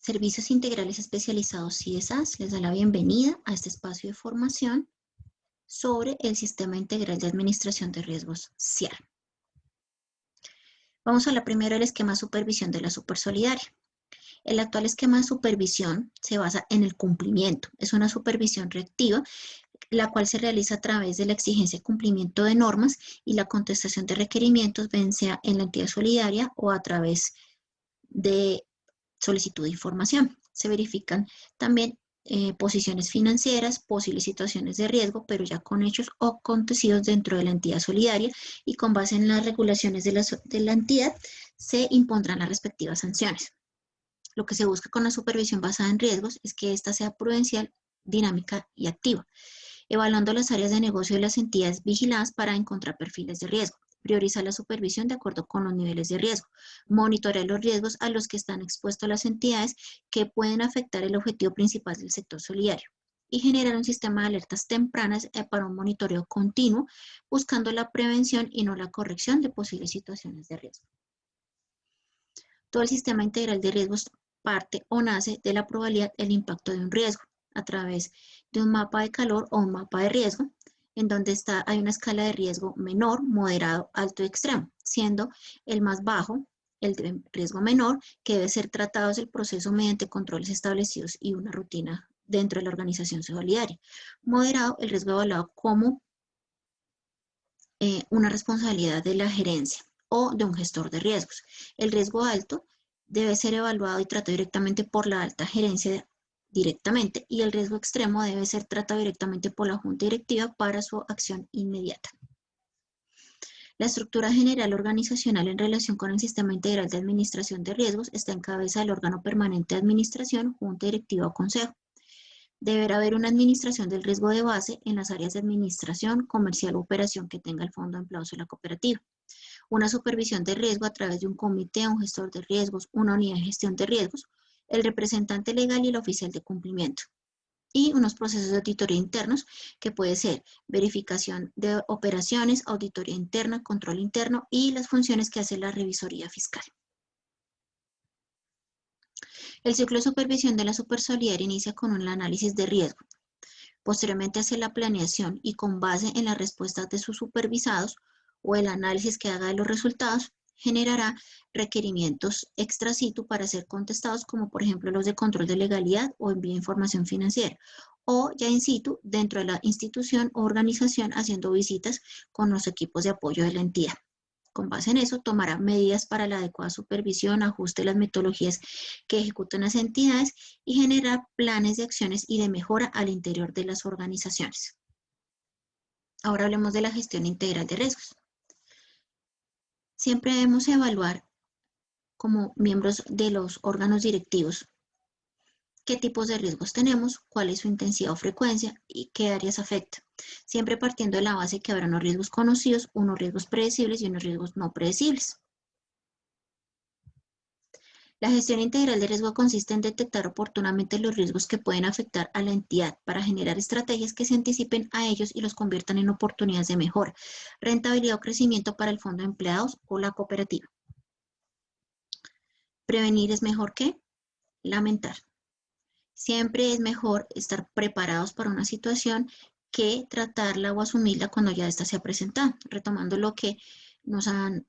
Servicios Integrales Especializados CIESAS les da la bienvenida a este espacio de formación sobre el Sistema Integral de Administración de Riesgos SIAR. Vamos a hablar primero del esquema de supervisión de la Supersolidaria. El actual esquema de supervisión se basa en el cumplimiento. Es una supervisión reactiva, la cual se realiza a través de la exigencia de cumplimiento de normas y la contestación de requerimientos, bien sea en la entidad solidaria o a través de solicitud de información. Se verifican también posiciones financieras, posibles situaciones de riesgo, pero ya con hechos o acontecidos dentro de la entidad solidaria, y con base en las regulaciones de la entidad se impondrán las respectivas sanciones. Lo que se busca con la supervisión basada en riesgos es que ésta sea prudencial, dinámica y activa, evaluando las áreas de negocio de las entidades vigiladas para encontrar perfiles de riesgo. Priorizar la supervisión de acuerdo con los niveles de riesgo. Monitorear los riesgos a los que están expuestos las entidades que pueden afectar el objetivo principal del sector solidario. Y generar un sistema de alertas tempranas para un monitoreo continuo, buscando la prevención y no la corrección de posibles situaciones de riesgo. Todo el sistema integral de riesgos parte o nace de la probabilidad del impacto de un riesgo a través de un mapa de calor o un mapa de riesgo, en donde hay una escala de riesgo menor, moderado, alto y extremo, siendo el más bajo el de riesgo menor, que debe ser tratado desde el proceso mediante controles establecidos y una rutina dentro de la organización solidaria. Moderado, el riesgo evaluado como una responsabilidad de la gerencia o de un gestor de riesgos. El riesgo alto debe ser evaluado y tratado directamente por la alta gerencia directamente, y el riesgo extremo debe ser tratado directamente por la junta directiva para su acción inmediata. La estructura general organizacional en relación con el sistema integral de administración de riesgos está en cabeza del órgano permanente de administración, junta directiva o consejo. Deberá haber una administración del riesgo de base en las áreas de administración, comercial o operación que tenga el fondo de empleados de la cooperativa. Una supervisión de riesgo a través de un comité, un gestor de riesgos, una unidad de gestión de riesgos, el representante legal y el oficial de cumplimiento. Y unos procesos de auditoría internos que puede ser verificación de operaciones, auditoría interna, control interno y las funciones que hace la revisoría fiscal. El ciclo de supervisión de la Supersolidaria inicia con un análisis de riesgo. Posteriormente hace la planeación y con base en las respuestas de sus supervisados o el análisis que haga de los resultados, generará requerimientos extra situ para ser contestados, como por ejemplo los de control de legalidad o envío de información financiera, o ya in situ dentro de la institución o organización haciendo visitas con los equipos de apoyo de la entidad. Con base en eso, tomará medidas para la adecuada supervisión, ajuste de las metodologías que ejecutan las entidades y generar planes de acciones y de mejora al interior de las organizaciones. Ahora hablemos de la gestión integral de riesgos. Siempre debemos evaluar como miembros de los órganos directivos qué tipos de riesgos tenemos, cuál es su intensidad o frecuencia y qué áreas afecta. Siempre partiendo de la base que habrá unos riesgos conocidos, unos riesgos predecibles y unos riesgos no predecibles. La gestión integral de riesgo consiste en detectar oportunamente los riesgos que pueden afectar a la entidad para generar estrategias que se anticipen a ellos y los conviertan en oportunidades de mejora, rentabilidad o crecimiento para el fondo de empleados o la cooperativa. Prevenir es mejor que lamentar. Siempre es mejor estar preparados para una situación que tratarla o asumirla cuando ya ésta se ha presentado. Retomando lo que nos han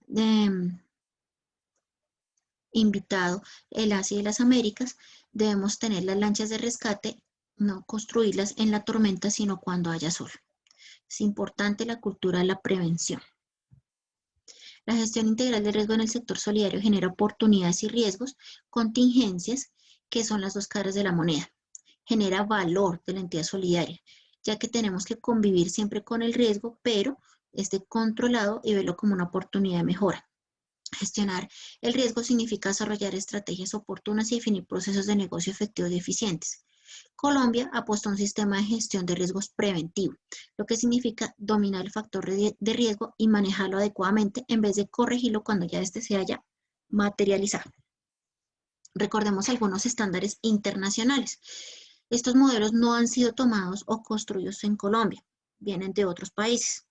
invitado el ASI de las Américas, debemos tener las lanchas de rescate, no construirlas en la tormenta, sino cuando haya sol. Es importante la cultura de la prevención. La gestión integral de riesgo en el sector solidario genera oportunidades y riesgos, contingencias, que son las dos caras de la moneda. Genera valor de la entidad solidaria, ya que tenemos que convivir siempre con el riesgo, pero esté controlado y verlo como una oportunidad de mejora. Gestionar el riesgo significa desarrollar estrategias oportunas y definir procesos de negocio efectivos y eficientes. Colombia apostó a un sistema de gestión de riesgos preventivo, lo que significa dominar el factor de riesgo y manejarlo adecuadamente en vez de corregirlo cuando ya éste se haya materializado. Recordemos algunos estándares internacionales. Estos modelos no han sido tomados o construidos en Colombia, vienen de otros países.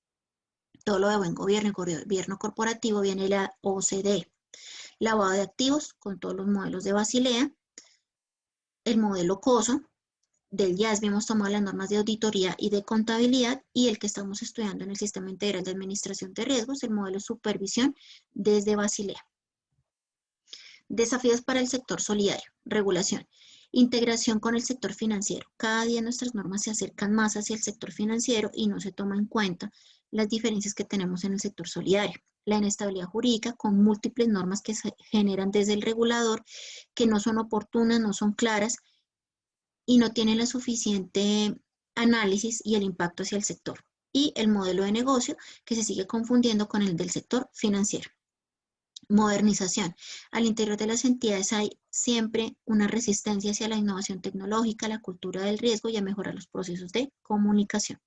Todo lo de buen gobierno y gobierno corporativo viene de la OCDE. Lavado de activos con todos los modelos de Basilea. el modelo COSO. Del IASB hemos tomado las normas de auditoría y de contabilidad, y el que estamos estudiando en el Sistema Integral de Administración de Riesgos, el modelo supervisión desde Basilea. Desafíos para el sector solidario. Regulación. Integración con el sector financiero. Cada día nuestras normas se acercan más hacia el sector financiero y no se toma en cuenta las diferencias que tenemos en el sector solidario. La inestabilidad jurídica con múltiples normas que se generan desde el regulador, que no son oportunas, no son claras y no tienen la suficiente análisis y el impacto hacia el sector. Y el modelo de negocio, que se sigue confundiendo con el del sector financiero. Modernización. Al interior de las entidades hay siempre una resistencia hacia la innovación tecnológica, la cultura del riesgo y a mejorar los procesos de comunicación.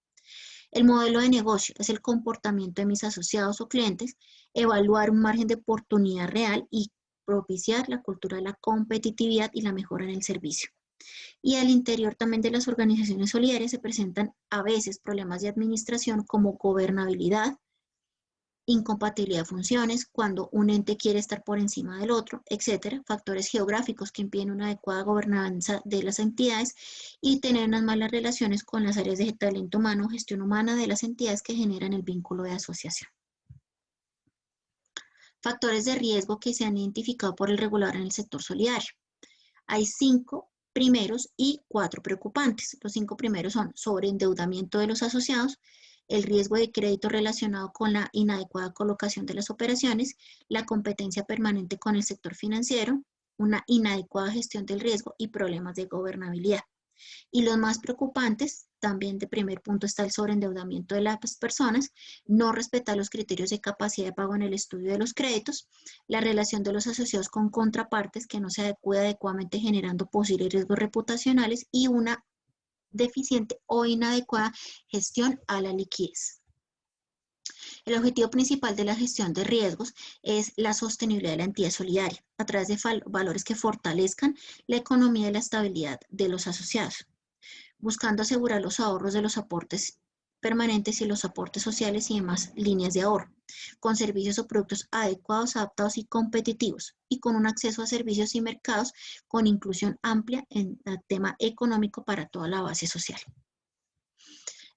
El modelo de negocio es el comportamiento de mis asociados o clientes, evaluar un margen de oportunidad real y propiciar la cultura de la competitividad y la mejora en el servicio. Y al interior también de las organizaciones solidarias se presentan a veces problemas de administración como gobernabilidad, incompatibilidad de funciones, cuando un ente quiere estar por encima del otro, etcétera, factores geográficos que impiden una adecuada gobernanza de las entidades y tener unas malas relaciones con las áreas de talento humano, gestión humana de las entidades que generan el vínculo de asociación. Factores de riesgo que se han identificado por el regulador en el sector solidario. Hay 5 primeros y 4 preocupantes. Los 5 primeros son sobreendeudamiento de los asociados, el riesgo de crédito relacionado con la inadecuada colocación de las operaciones, la competencia permanente con el sector financiero, una inadecuada gestión del riesgo y problemas de gobernabilidad. Y los más preocupantes, también de primer punto está el sobreendeudamiento de las personas, no respetar los criterios de capacidad de pago en el estudio de los créditos, la relación de los asociados con contrapartes que no se adecua adecuadamente generando posibles riesgos reputacionales y una deficiente o inadecuada gestión a la liquidez. El objetivo principal de la gestión de riesgos es la sostenibilidad de la entidad solidaria a través de valores que fortalezcan la economía y la estabilidad de los asociados, buscando asegurar los ahorros de los aportes permanentes y los aportes sociales y demás líneas de ahorro, con servicios o productos adecuados, adaptados y competitivos, y con un acceso a servicios y mercados con inclusión amplia en el tema económico para toda la base social.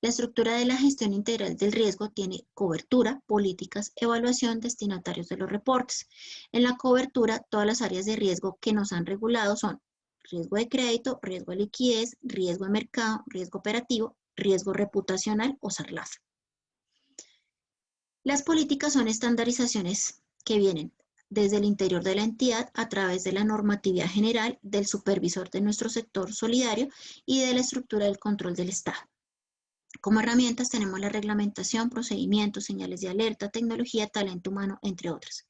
La estructura de la gestión integral del riesgo tiene cobertura, políticas, evaluación, destinatarios de los reportes. En la cobertura, todas las áreas de riesgo que nos han regulado son riesgo de crédito, riesgo de liquidez, riesgo de mercado, riesgo operativo, riesgo reputacional o SARLAF. Las políticas son estandarizaciones que vienen desde el interior de la entidad a través de la normatividad general, del supervisor de nuestro sector solidario y de la estructura del control del Estado. Como herramientas tenemos la reglamentación, procedimientos, señales de alerta, tecnología, talento humano, entre otras.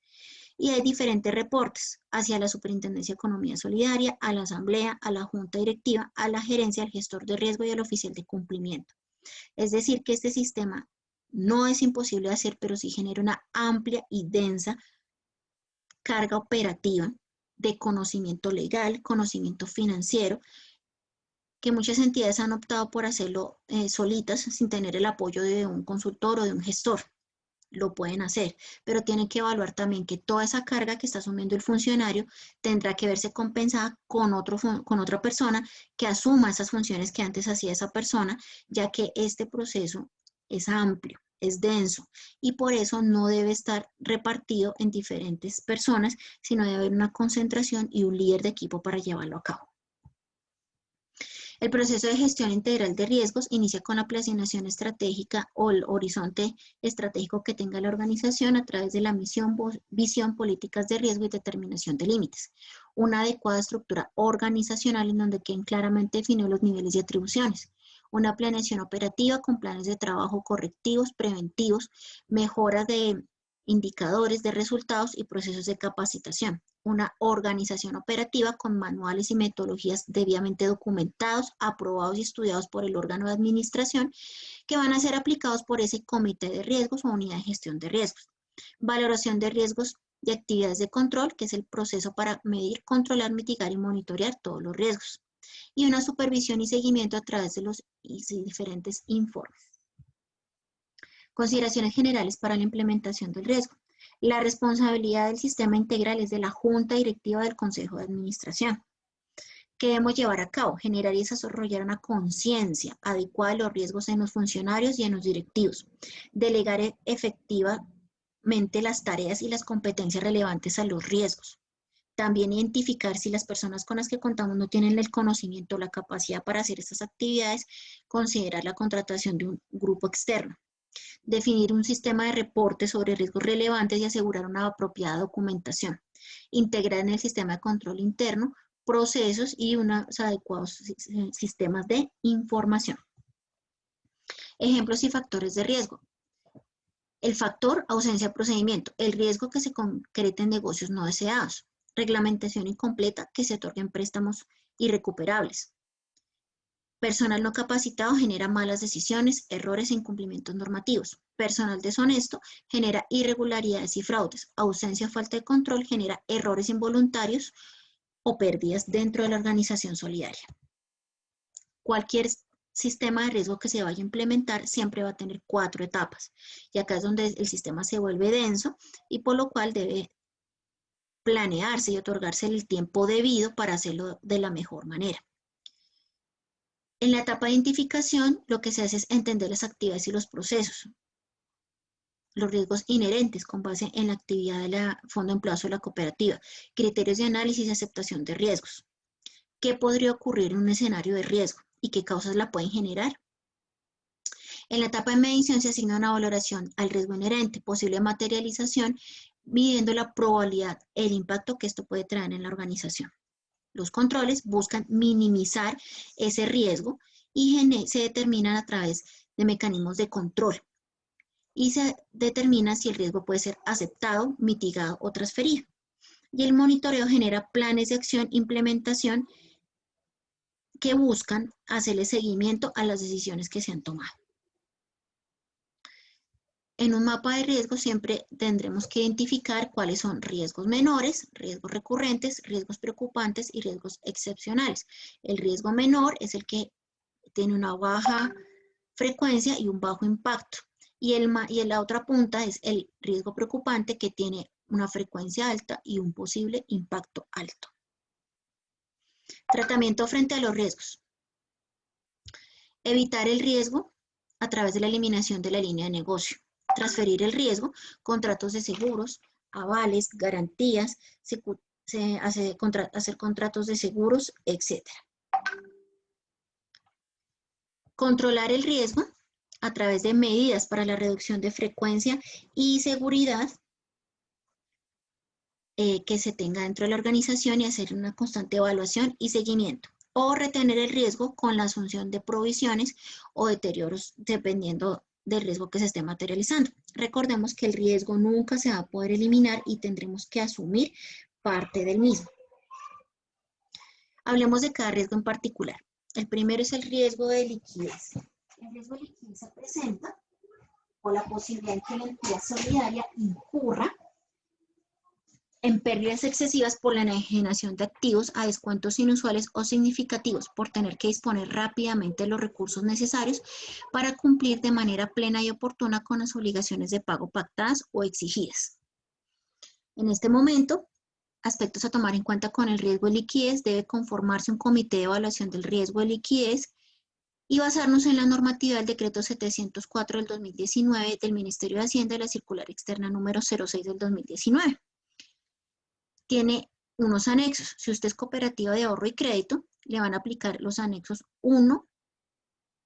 Y hay diferentes reportes hacia la Superintendencia de Economía Solidaria, a la Asamblea, a la Junta Directiva, a la Gerencia, al Gestor de Riesgo y al Oficial de Cumplimiento. Es decir, que este sistema no es imposible de hacer, pero sí genera una amplia y densa carga operativa de conocimiento legal, conocimiento financiero, que muchas entidades han optado por hacerlo solitas sin tener el apoyo de un consultor o de un gestor. Lo pueden hacer, pero tienen que evaluar también que toda esa carga que está asumiendo el funcionario tendrá que verse compensada con otra persona que asuma esas funciones que antes hacía esa persona, ya que este proceso es amplio, es denso, y por eso no debe estar repartido en diferentes personas, sino debe haber una concentración y un líder de equipo para llevarlo a cabo. El proceso de gestión integral de riesgos inicia con la planeación estratégica o el horizonte estratégico que tenga la organización a través de la misión, visión, políticas de riesgo y determinación de límites. Una adecuada estructura organizacional en donde queden claramente definidos los niveles de atribuciones. Una planeación operativa con planes de trabajo correctivos, preventivos, mejoras de indicadores de resultados y procesos de capacitación. Una organización operativa con manuales y metodologías debidamente documentados, aprobados y estudiados por el órgano de administración que van a ser aplicados por ese comité de riesgos o unidad de gestión de riesgos. Valoración de riesgos de actividades de control, que es el proceso para medir, controlar, mitigar y monitorear todos los riesgos. Y una supervisión y seguimiento a través de los diferentes informes. Consideraciones generales para la implementación del riesgo. La responsabilidad del sistema integral es de la Junta Directiva del Consejo de Administración. ¿Qué debemos llevar a cabo? Generar y desarrollar una conciencia adecuada de los riesgos en los funcionarios y en los directivos. Delegar efectivamente las tareas y las competencias relevantes a los riesgos. También identificar si las personas con las que contamos no tienen el conocimiento o la capacidad para hacer estas actividades, considerar la contratación de un grupo externo. Definir un sistema de reportes sobre riesgos relevantes y asegurar una apropiada documentación. Integrar en el sistema de control interno procesos y unos adecuados sistemas de información. Ejemplos y factores de riesgo. El factor ausencia de procedimiento, el riesgo que se concreta en negocios no deseados. Reglamentación incompleta que se otorguen préstamos irrecuperables. Personal no capacitado genera malas decisiones, errores e incumplimientos normativos. Personal deshonesto genera irregularidades y fraudes. Ausencia o falta de control genera errores involuntarios o pérdidas dentro de la organización solidaria. Cualquier sistema de riesgo que se vaya a implementar siempre va a tener 4 etapas. Y acá es donde el sistema se vuelve denso y por lo cual debe planearse y otorgarse el tiempo debido para hacerlo de la mejor manera. En la etapa de identificación, lo que se hace es entender las actividades y los procesos, los riesgos inherentes con base en la actividad del fondo de empleados o la cooperativa, criterios de análisis y aceptación de riesgos. ¿Qué podría ocurrir en un escenario de riesgo y qué causas la pueden generar? En la etapa de medición se asigna una valoración al riesgo inherente, posible materialización, midiendo la probabilidad, el impacto que esto puede traer en la organización. Los controles buscan minimizar ese riesgo y se determinan a través de mecanismos de control y se determina si el riesgo puede ser aceptado, mitigado o transferido. Y el monitoreo genera planes de acción e implementación que buscan hacerle seguimiento a las decisiones que se han tomado. En un mapa de riesgos siempre tendremos que identificar cuáles son riesgos menores, riesgos recurrentes, riesgos preocupantes y riesgos excepcionales. El riesgo menor es el que tiene una baja frecuencia y un bajo impacto. Y la otra punta es el riesgo preocupante que tiene una frecuencia alta y un posible impacto alto. Tratamiento frente a los riesgos. Evitar el riesgo a través de la eliminación de la línea de negocio. Transferir el riesgo, contratos de seguros, avales, garantías, hacer contratos de seguros, etc. Controlar el riesgo a través de medidas para la reducción de frecuencia y seguridad que se tenga dentro de la organización y hacer una constante evaluación y seguimiento. O retener el riesgo con la asunción de provisiones o deterioros dependiendo del riesgo que se esté materializando. Recordemos que el riesgo nunca se va a poder eliminar y tendremos que asumir parte del mismo. Hablemos de cada riesgo en particular. El primero es el riesgo de liquidez. El riesgo de liquidez se presenta por la posibilidad de que la entidad solidaria incurra en pérdidas excesivas por la enajenación de activos a descuentos inusuales o significativos por tener que disponer rápidamente de los recursos necesarios para cumplir de manera plena y oportuna con las obligaciones de pago pactadas o exigidas. En este momento, aspectos a tomar en cuenta con el riesgo de liquidez, debe conformarse un comité de evaluación del riesgo de liquidez y basarnos en la normatividad del decreto 704 del 2019 del Ministerio de Hacienda y la circular externa número 06 del 2019. Tiene unos anexos. Si usted es cooperativa de ahorro y crédito, le van a aplicar los anexos 1,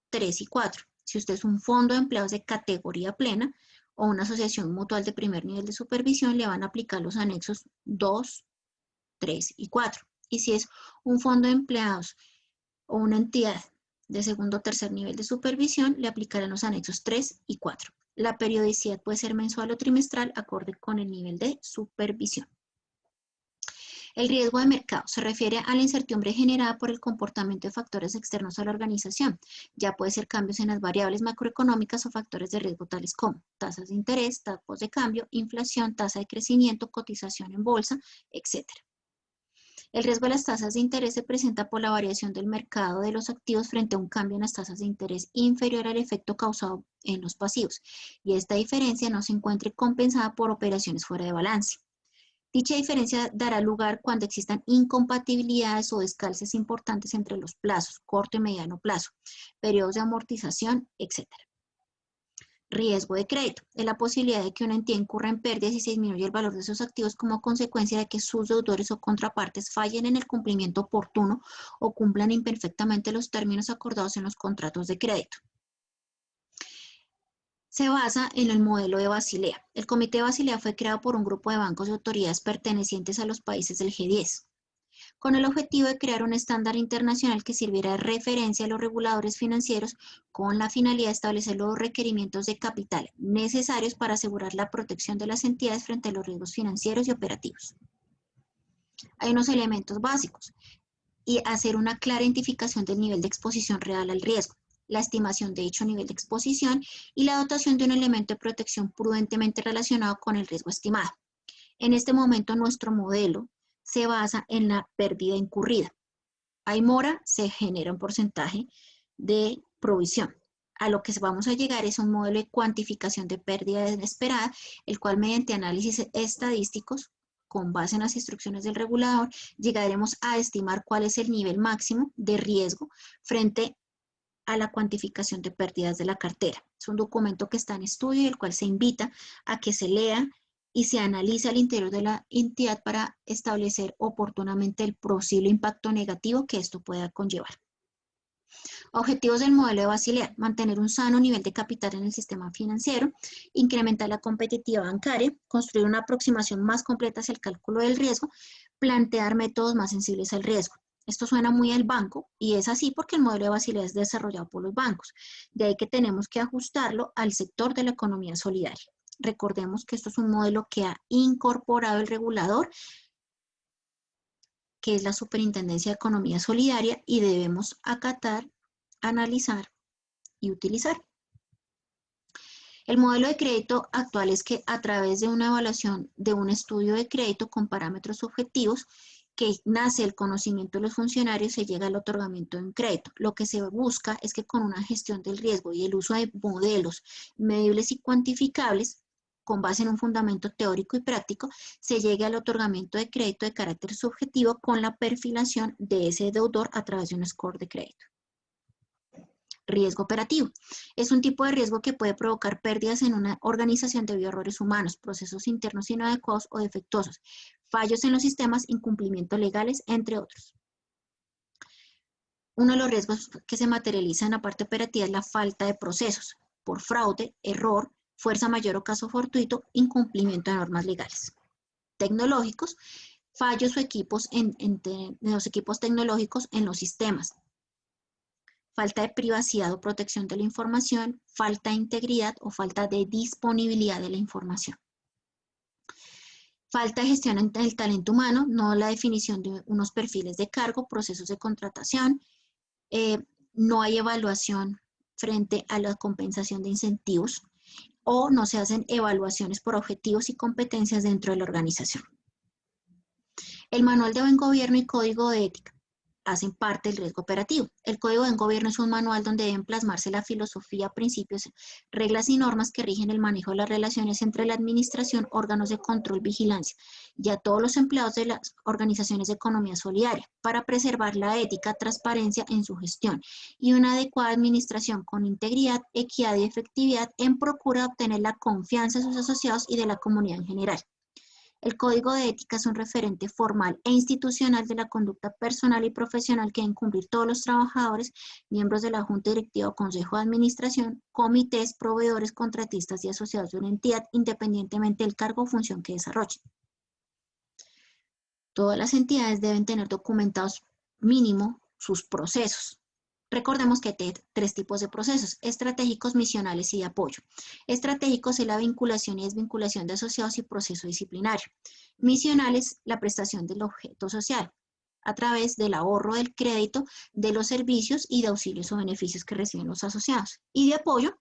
3 y 4. Si usted es un fondo de empleados de categoría plena o una asociación mutual de primer nivel de supervisión, le van a aplicar los anexos 2, 3 y 4. Y si es un fondo de empleados o una entidad de segundo o tercer nivel de supervisión, le aplicarán los anexos 3 y 4. La periodicidad puede ser mensual o trimestral, acorde con el nivel de supervisión. El riesgo de mercado se refiere a la incertidumbre generada por el comportamiento de factores externos a la organización. Ya puede ser cambios en las variables macroeconómicas o factores de riesgo tales como tasas de interés, tipos de cambio, inflación, tasa de crecimiento, cotización en bolsa, etc. El riesgo de las tasas de interés se presenta por la variación del mercado de los activos frente a un cambio en las tasas de interés inferior al efecto causado en los pasivos, y esta diferencia no se encuentre compensada por operaciones fuera de balance. Dicha diferencia dará lugar cuando existan incompatibilidades o descalces importantes entre los plazos, corto y mediano plazo, periodos de amortización, etc. Riesgo de crédito. Es la posibilidad de que una entidad incurra en pérdidas y se disminuya el valor de sus activos como consecuencia de que sus deudores o contrapartes fallen en el cumplimiento oportuno o cumplan imperfectamente los términos acordados en los contratos de crédito. Se basa en el modelo de Basilea. El Comité de Basilea fue creado por un grupo de bancos y autoridades pertenecientes a los países del G10, con el objetivo de crear un estándar internacional que sirviera de referencia a los reguladores financieros con la finalidad de establecer los requerimientos de capital necesarios para asegurar la protección de las entidades frente a los riesgos financieros y operativos. Hay unos elementos básicos y hacer una clara identificación del nivel de exposición real al riesgo, la estimación de dicho nivel de exposición y la dotación de un elemento de protección prudentemente relacionado con el riesgo estimado. En este momento nuestro modelo se basa en la pérdida incurrida. Hay mora, se genera un porcentaje de provisión. A lo que vamos a llegar es un modelo de cuantificación de pérdida inesperada, el cual mediante análisis estadísticos, con base en las instrucciones del regulador, llegaremos a estimar cuál es el nivel máximo de riesgo frente a la cuantificación de pérdidas de la cartera. Es un documento que está en estudio y el cual se invita a que se lea y se analice al interior de la entidad para establecer oportunamente el posible impacto negativo que esto pueda conllevar. Objetivos del modelo de Basilea: mantener un sano nivel de capital en el sistema financiero, incrementar la competitividad bancaria, construir una aproximación más completa hacia el cálculo del riesgo, plantear métodos más sensibles al riesgo. Esto suena muy al banco y es así porque el modelo de Basilea es desarrollado por los bancos. De ahí que tenemos que ajustarlo al sector de la economía solidaria. Recordemos que esto es un modelo que ha incorporado el regulador, que es la Superintendencia de Economía Solidaria, y debemos acatar, analizar y utilizar. El modelo de crédito actual es que a través de una evaluación de un estudio de crédito con parámetros objetivos que nace el conocimiento de los funcionarios, se llega al otorgamiento de un crédito. Lo que se busca es que con una gestión del riesgo y el uso de modelos medibles y cuantificables, con base en un fundamento teórico y práctico, se llegue al otorgamiento de crédito de carácter subjetivo con la perfilación de ese deudor a través de un score de crédito. Riesgo operativo. Es un tipo de riesgo que puede provocar pérdidas en una organización debido a errores humanos, procesos internos inadecuados o defectuosos, fallos en los sistemas, incumplimientos legales, entre otros. Uno de los riesgos que se materializa en la parte operativa es la falta de procesos, por fraude, error, fuerza mayor o caso fortuito, incumplimiento de normas legales. Tecnológicos, fallos o equipos en los equipos tecnológicos en los sistemas. Falta de privacidad o protección de la información, falta de integridad o falta de disponibilidad de la información. Falta de gestión del talento humano, no la definición de unos perfiles de cargo, procesos de contratación, no hay evaluación frente a la compensación de incentivos o no se hacen evaluaciones por objetivos y competencias dentro de la organización. El manual de buen gobierno y código de ética hacen parte del riesgo operativo. El Código de Buen Gobierno es un manual donde deben plasmarse la filosofía, principios, reglas y normas que rigen el manejo de las relaciones entre la administración, órganos de control, vigilancia y a todos los empleados de las organizaciones de economía solidaria para preservar la ética, transparencia en su gestión y una adecuada administración con integridad, equidad y efectividad en procura de obtener la confianza de sus asociados y de la comunidad en general. El Código de Ética es un referente formal e institucional de la conducta personal y profesional que deben cumplir todos los trabajadores, miembros de la Junta Directiva o Consejo de Administración, comités, proveedores, contratistas y asociados de una entidad, independientemente del cargo o función que desarrollen. Todas las entidades deben tener documentados mínimo sus procesos. Recordemos que hay tres tipos de procesos: estratégicos, misionales y de apoyo. Estratégicos es la vinculación y desvinculación de asociados y proceso disciplinario. Misionales, la prestación del objeto social a través del ahorro del crédito de los servicios y de auxilios o beneficios que reciben los asociados. Y de apoyo,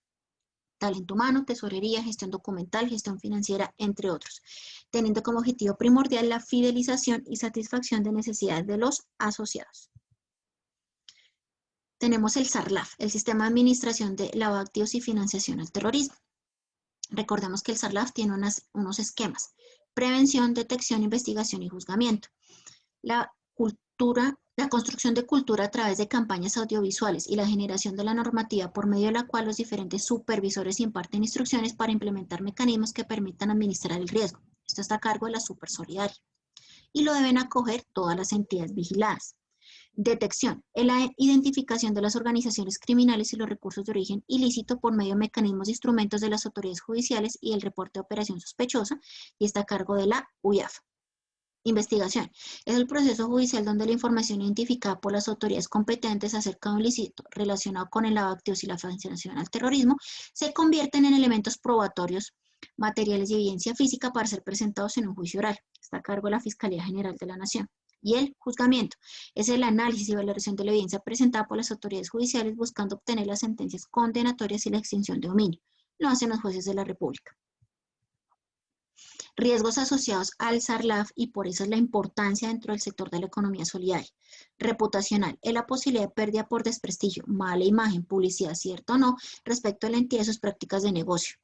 talento humano, tesorería, gestión documental, gestión financiera, entre otros, teniendo como objetivo primordial la fidelización y satisfacción de necesidades de los asociados. Tenemos el SARLAF, el Sistema de Administración de Lavado de Activos y Financiación al Terrorismo. Recordemos que el SARLAF tiene unos esquemas: prevención, detección, investigación y juzgamiento. La construcción de cultura a través de campañas audiovisuales y la generación de la normativa por medio de la cual los diferentes supervisores imparten instrucciones para implementar mecanismos que permitan administrar el riesgo. Esto está a cargo de la Supersolidaria. Y lo deben acoger todas las entidades vigiladas. Detección, es la identificación de las organizaciones criminales y los recursos de origen ilícito por medio de mecanismos e instrumentos de las autoridades judiciales y el reporte de operación sospechosa, y está a cargo de la UIAF. Investigación, es el proceso judicial donde la información identificada por las autoridades competentes acerca de un ilícito relacionado con el lavado de activos y la financiación al terrorismo se convierten en elementos probatorios, materiales y evidencia física para ser presentados en un juicio oral. Está a cargo de la Fiscalía General de la Nación. Y el juzgamiento es el análisis y valoración de la evidencia presentada por las autoridades judiciales buscando obtener las sentencias condenatorias y la extinción de dominio. Lo hacen los jueces de la República. Riesgos asociados al SARLAF, y por eso es la importancia dentro del sector de la economía solidaria. Reputacional, es la posibilidad de pérdida por desprestigio, mala imagen, publicidad, cierta o no, respecto a la entidad y sus prácticas de negocio.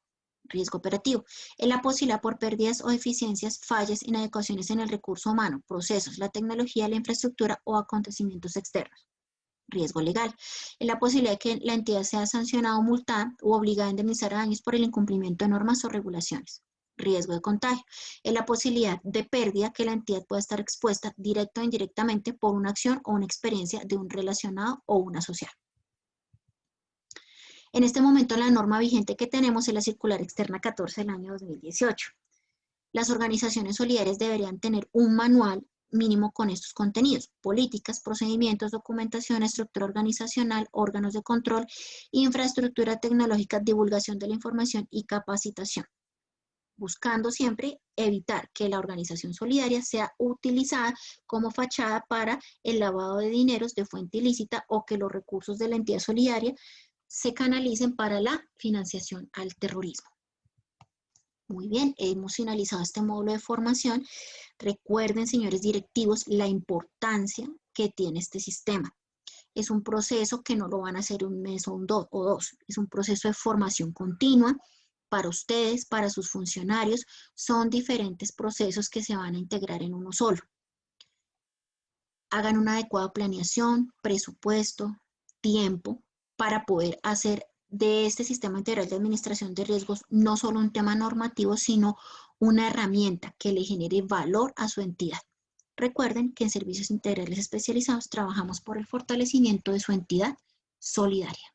Riesgo operativo, es la posibilidad por pérdidas o deficiencias, fallas, inadecuaciones en el recurso humano, procesos, la tecnología, la infraestructura o acontecimientos externos. Riesgo legal, es la posibilidad de que la entidad sea sancionada o multada u obligada a indemnizar daños por el incumplimiento de normas o regulaciones. Riesgo de contagio, es la posibilidad de pérdida que la entidad pueda estar expuesta directa o indirectamente por una acción o una experiencia de un relacionado o un asociado. En este momento la norma vigente que tenemos es la Circular Externa 14 del año 2018. Las organizaciones solidarias deberían tener un manual mínimo con estos contenidos: políticas, procedimientos, documentación, estructura organizacional, órganos de control, infraestructura tecnológica, divulgación de la información y capacitación, buscando siempre evitar que la organización solidaria sea utilizada como fachada para el lavado de dineros de fuente ilícita o que los recursos de la entidad solidaria se canalicen para la financiación al terrorismo. Muy bien, hemos finalizado este módulo de formación. Recuerden, señores directivos, la importancia que tiene este sistema. Es un proceso que no lo van a hacer un mes o dos. Es un proceso de formación continua para ustedes, para sus funcionarios. Son diferentes procesos que se van a integrar en uno solo. Hagan una adecuada planeación, presupuesto, tiempo, para poder hacer de este sistema integral de administración de riesgos no solo un tema normativo, sino una herramienta que le genere valor a su entidad. Recuerden que en Servicios Integrales Especializados trabajamos por el fortalecimiento de su entidad solidaria.